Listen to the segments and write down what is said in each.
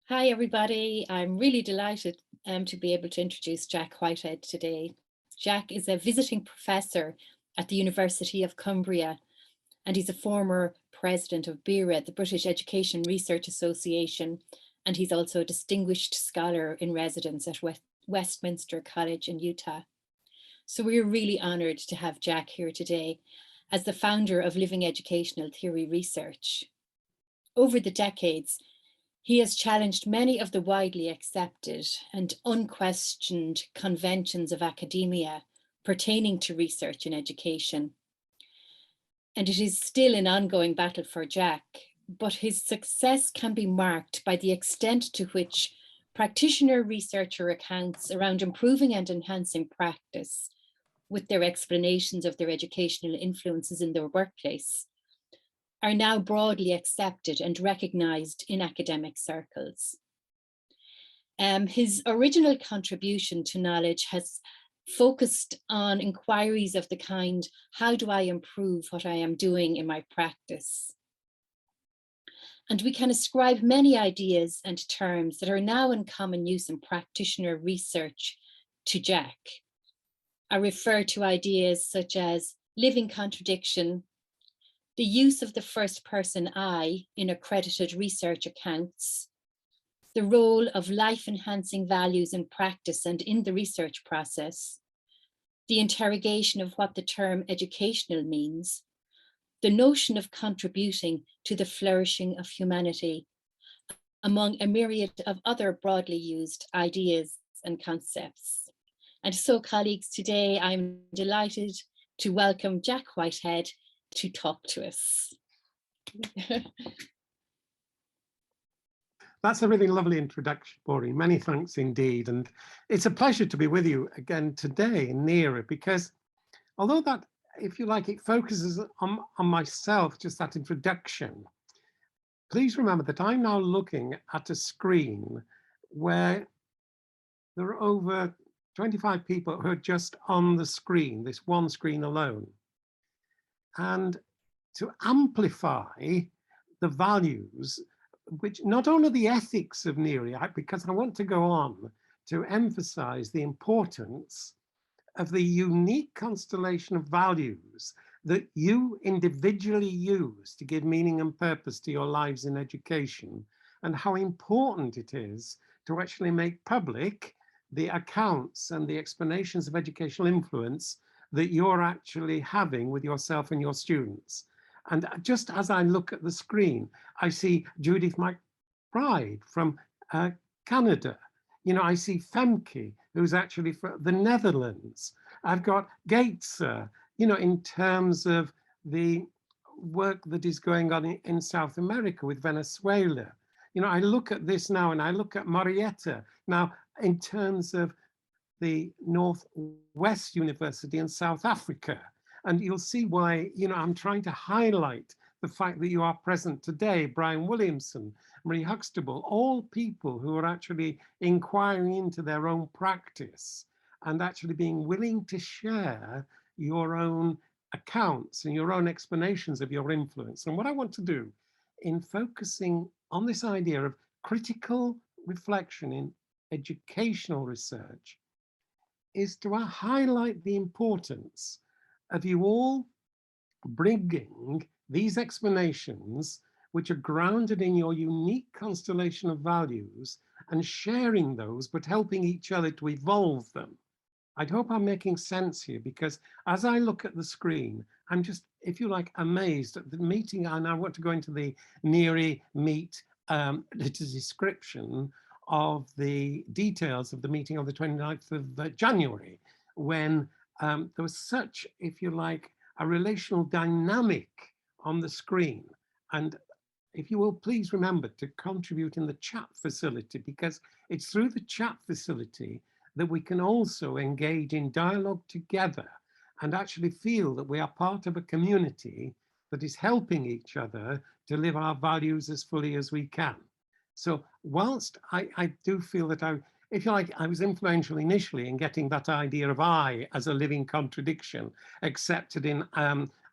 Hi, everybody. I'm really delighted to be able to introduce Jack Whitehead today. Jack is a visiting professor at the University of Cumbria, and he's a former president of BERA, the British Education Research Association, and he's also a distinguished scholar in residence at Westminster College in Utah. So we're really honored to have Jack here today as the founder of Living Educational Theory Research. Over the decades, he has challenged many of the widely accepted and unquestioned conventions of academia pertaining to research in education. And it is still an ongoing battle for Jack, but his success can be marked by the extent to which practitioner researcher accounts around improving and enhancing practice with their explanations of their educational influences in their workplace are now broadly accepted and recognized in academic circles. His original contribution to knowledge has focused on inquiries of the kind, how do I improve what I am doing in my practice? And we can ascribe many ideas and terms that are now in common use in practitioner research to Jack. I refer to ideas such as living contradiction, the use of the first person I in accredited research accounts, the role of life-enhancing values in practice and in the research process, the interrogation of what the term educational means, the notion of contributing to the flourishing of humanity, among a myriad of other broadly used ideas and concepts. And so, colleagues, today I'm delighted to welcome Jack Whitehead to talk to us. That's a really lovely introduction, Maureen. Many thanks indeed. And it's a pleasure to be with you again today in NERA, because although that, if you like, it focuses on myself, just that introduction, please remember that I'm now looking at a screen where there are over 25 people who are just on the screen, this one screen alone. And to amplify the values, which not only the ethics of NERI, because I want to go on to emphasize the importance of the unique constellation of values that you individually use to give meaning and purpose to your lives in education, and how important it is to actually make public the accounts and the explanations of educational influence that you're actually having with yourself and your students. And just as I look at the screen, I see Judith McBride from Canada. You know, I see Femke, who's actually from the Netherlands. I've got Gates, you know, in terms of the work that is going on in South America with Venezuela. You know, I look at this now and I look at Marietta now in terms of the Northwest University in South Africa. And you'll see why, you know, I'm trying to highlight the fact that you are present today. Brian Williamson, Marie Huxtable, all people who are actually inquiring into their own practice and actually being willing to share your own accounts and your own explanations of your influence. And what I want to do in focusing on this idea of critical reflection in educational research is to highlight the importance of you all bringing these explanations, which are grounded in your unique constellation of values, and sharing those, but helping each other to evolve them. I hope I'm making sense here, because as I look at the screen, I'm just, if you like, amazed at the meeting. And I want to go into the NERI meet description of the details of the meeting on the 29th of January, when there was such, if you like, a relational dynamic on the screen. And if you will, please remember to contribute in the chat facility, because it's through the chat facility that we can also engage in dialogue together and actually feel that we are part of a community that is helping each other to live our values as fully as we can. So whilst I do feel that if you like, I was influential initially in getting that idea of I as a living contradiction accepted in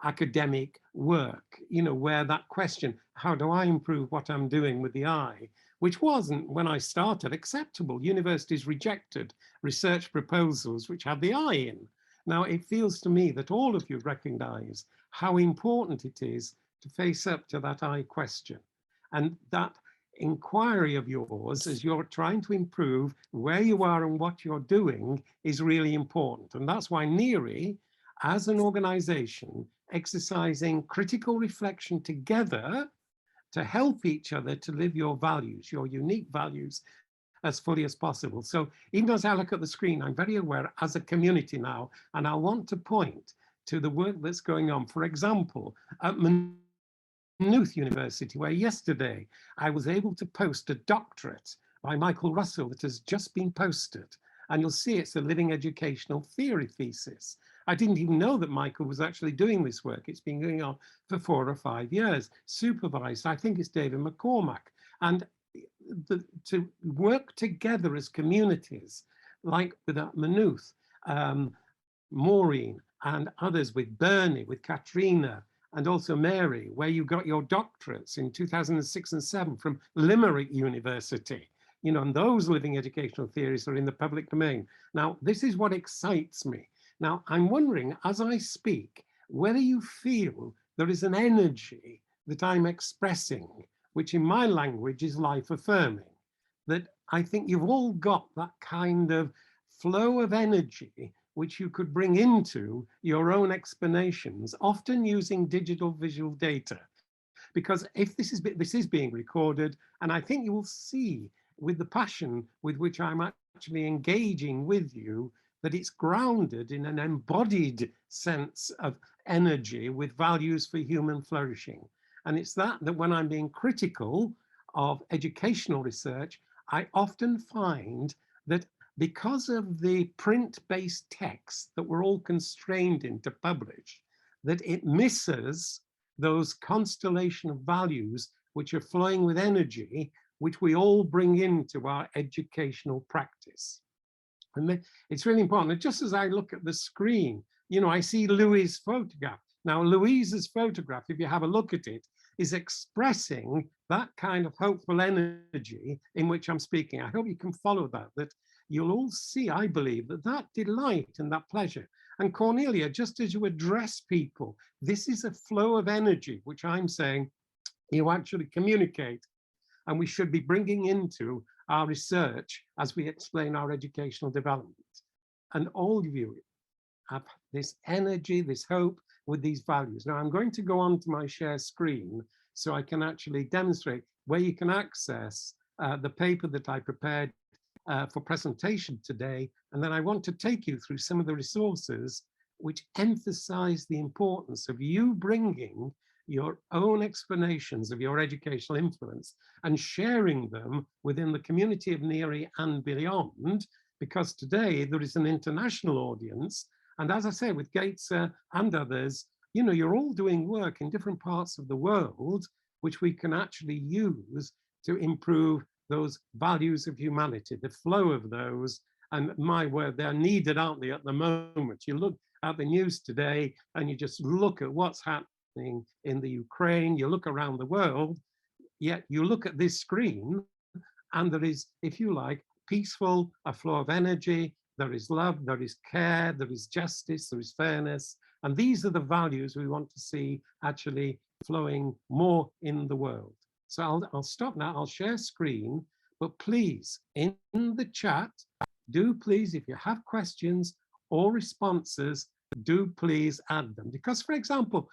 academic work, you know, where that question, how do I improve what I'm doing with the I, which wasn't, when I started, acceptable. Universities rejected research proposals which had the I in. Now, it feels to me that all of you recognize how important it is to face up to that I question. And that inquiry of yours as you're trying to improve where you are and what you're doing is really important. And that's why NERI, as an organization, exercising critical reflection together to help each other to live your values, your unique values, as fully as possible. So even as I look at the screen, I'm very aware as a community now, and I want to point to the work that's going on. For example, at Maynooth University, where yesterday I was able to post a doctorate by Michael Russell that has just been posted. And you'll see it's a living educational theory thesis. I didn't even know that Michael was actually doing this work. It's been going on for 4 or 5 years, supervised, I think it's David McCormack. And to work together as communities, like with Maynooth, Maureen, and others, with Bernie, with Katrina, and also Mary, where you got your doctorates in 2006 and 7 from Limerick University. You know, and those living educational theories are in the public domain. Now, this is what excites me. Now, I'm wondering, as I speak, whether you feel there is an energy that I'm expressing, which in my language is life affirming, that I think you've all got that kind of flow of energy which you could bring into your own explanations, often using digital visual data. Because if this is being recorded, and I think you will see with the passion with which I'm actually engaging with you, that it's grounded in an embodied sense of energy with values for human flourishing. And it's that when I'm being critical of educational research, I often find that because of the print-based text that we're all constrained in to publish, that it misses those constellation of values which are flowing with energy, which we all bring into our educational practice. And it's really important. Just as I look at the screen, you know, I see Louise's photograph. Now, Louise's photograph, if you have a look at it, is expressing that kind of hopeful energy in which I'm speaking. I hope you can follow that, that you'll all see, I believe, that delight and that pleasure. And Cornelia, just as you address people, this is a flow of energy, which I'm saying you actually communicate, and we should be bringing into our research as we explain our educational development. And all of you have this energy, this hope with these values. Now I'm going to go on to my share screen so I can actually demonstrate where you can access the paper that I prepared for presentation today. And then I want to take you through some of the resources which emphasize the importance of you bringing your own explanations of your educational influence and sharing them within the community of NERI and beyond, because today there is an international audience. And as I say, with Gates and others, you know, you're all doing work in different parts of the world, which we can actually use to improve those values of humanity, the flow of those. And my word, they're needed, aren't they, at the moment? You look at the news today and you just look at what's happening in the Ukraine, you look around the world, yet you look at this screen and there is, if you like, peaceful, a flow of energy, there is love, there is care, there is justice, there is fairness. And these are the values we want to see actually flowing more in the world. So I'll stop now, I'll share screen, but please, in the chat, do please, if you have questions or responses, do please add them. Because, for example,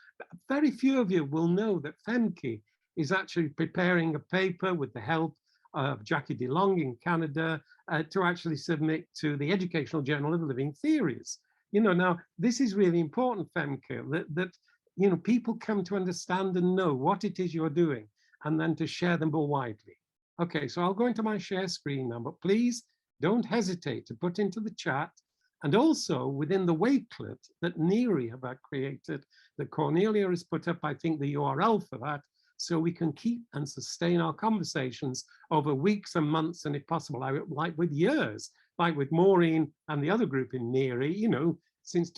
very few of you will know that FEMKI is actually preparing a paper with the help of Jackie DeLong in Canada to actually submit to the Educational Journal of Living Theories. You know, now, this is really important, FEMKI, that you know, people come to understand and know what it is you're doing, and then to share them more widely. Okay, so I'll go into my share screen now, but please don't hesitate to put into the chat, and also within the wakelet that NERI have created, that Cornelia has put up, I think, the URL for that, so we can keep and sustain our conversations over weeks and months, and if possible, like with years, like with Maureen and the other group in NERI, you know, since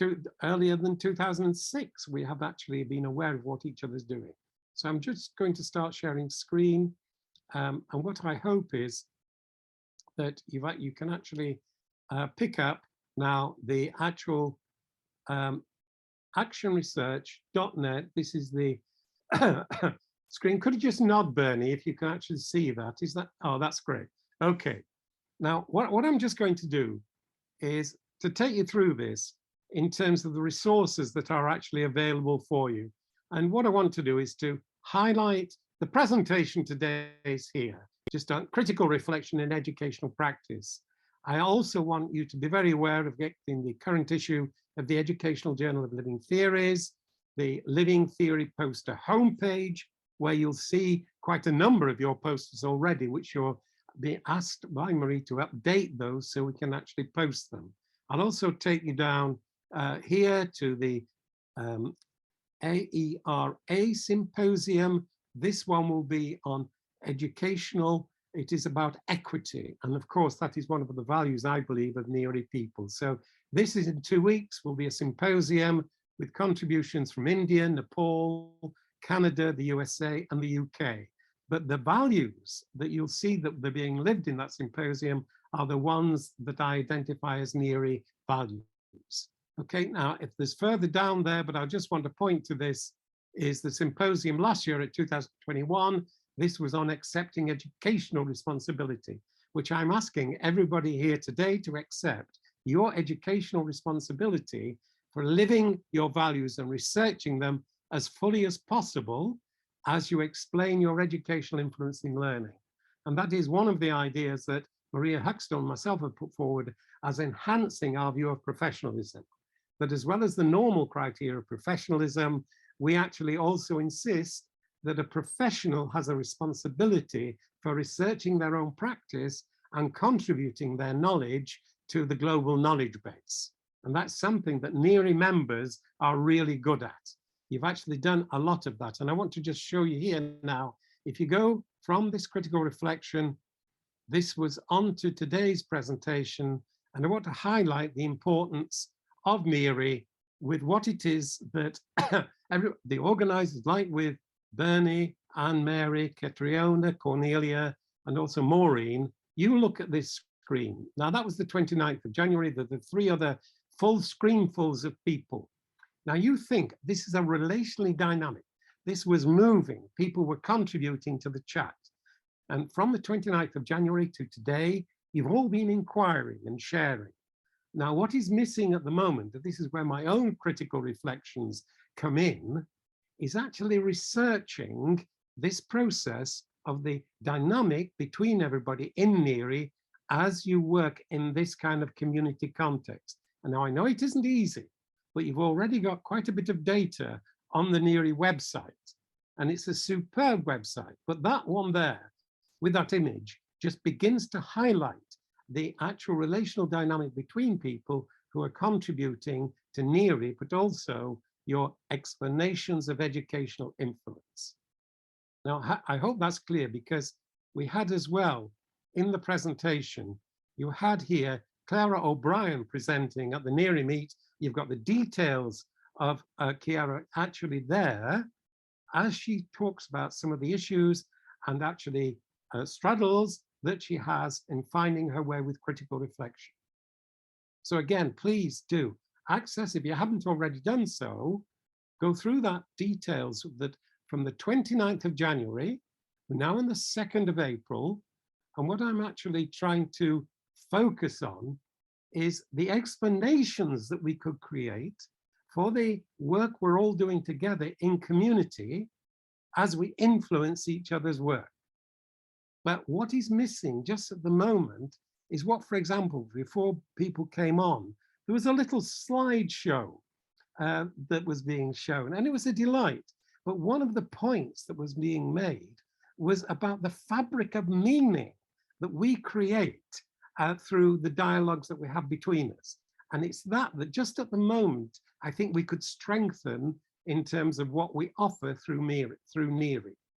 earlier than 2006, we have actually been aware of what each other's doing. So I'm just going to start sharing screen. And what I hope is that you can actually pick up now the actual actionresearch.net. This is the screen. Could you just nod, Bernie, if you can actually see that? Is that, oh, that's great. Okay. Now, what I'm just going to do is to take you through this in terms of the resources that are actually available for you. And what I want to do is to highlight the presentation today is here, just on critical reflection in educational practice. I also want you to be very aware of getting the current issue of the Educational Journal of Living Theories, the Living Theory poster homepage, where you'll see quite a number of your posters already, which you're being asked by Marie to update those so we can actually post them. I'll also take you down here to the AERA symposium. This one will be on educational. It is about equity. And of course, that is one of the values, I believe, of NERI people. So this is in 2 weeks, will be a symposium with contributions from India, Nepal, Canada, the USA, and the UK. But the values that you'll see that they're being lived in that symposium are the ones that I identify as NERI values. Okay, now if there's further down there, but I just want to point to this, is the symposium last year at 2021. This was on accepting educational responsibility, which I'm asking everybody here today to accept your educational responsibility for living your values and researching them as fully as possible as you explain your educational influence in learning. And that is one of the ideas that Maria Huxtall and myself have put forward as enhancing our view of professionalism. That as well as the normal criteria of professionalism, we actually also insist that a professional has a responsibility for researching their own practice and contributing their knowledge to the global knowledge base. And that's something that NERI members are really good at. You've actually done a lot of that. And I want to just show you here now, if you go from this critical reflection, this was onto today's presentation, and I want to highlight the importance of NERI with what it is that the organizers, like with Bernie, Anne Mary, Catriona, Cornelia, and also Maureen, you look at this screen. Now that was the 29th of January, the 3 other full screenfuls of people. Now you think this is a relationally dynamic. This was moving. People were contributing to the chat. And from the 29th of January to today, you've all been inquiring and sharing. Now, what is missing at the moment, and this is where my own critical reflections come in, is actually researching this process of the dynamic between everybody in NERI as you work in this kind of community context. And now I know it isn't easy, but you've already got quite a bit of data on the NERI website. And it's a superb website, but that one there with that image just begins to highlight the actual relational dynamic between people who are contributing to NERI, but also your explanations of educational influence. Now, I hope that's clear, because we had as well in the presentation, you had here Clara O'Brien presenting at the NERI meet. You've got the details of Chiara actually there as she talks about some of the issues and actually struggles that she has in finding her way with critical reflection. So again, please do access, if you haven't already done so, go through that details that from the 29th of January, we're now on the 2nd of April. And what I'm actually trying to focus on is the explanations that we could create for the work we're all doing together in community as we influence each other's work. But what is missing just at the moment is what, for example, before people came on, there was a little slideshow that was being shown, and it was a delight. But one of the points that was being made was about the fabric of meaning that we create through the dialogues that we have between us. And it's that just at the moment, I think we could strengthen in terms of what we offer through NERI.